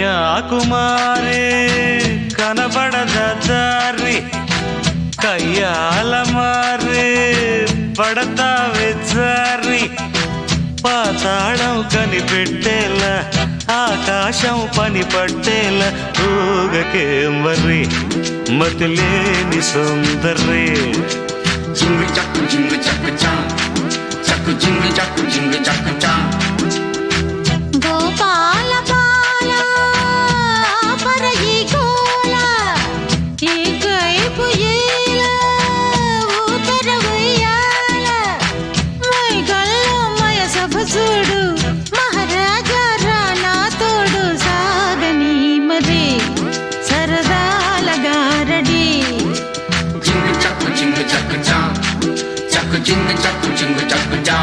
కన్యాకుమారి కనబడద దారి కయ్యాల మారి పడతావే జారి పాతాళం కనిపెట్టేలా ఆకాశం పని పట్టేలా ఊగకే మరి మతిలేని సుందరి జింగు చక్కు జింగు చక్కు చా చక్కు జింగు చక్కు జింగు చక్కు చా గోపాల బాల పరయి గోల ఈ గైపు ఏల ఊతర ఉయ్యాల మై గల్లో మయ సభ చూడు మహారాజా రానా తోడు సాగని మరి సరదాల గారడి జింగు చక్కు చా చక్కు జింగు చక్కు చా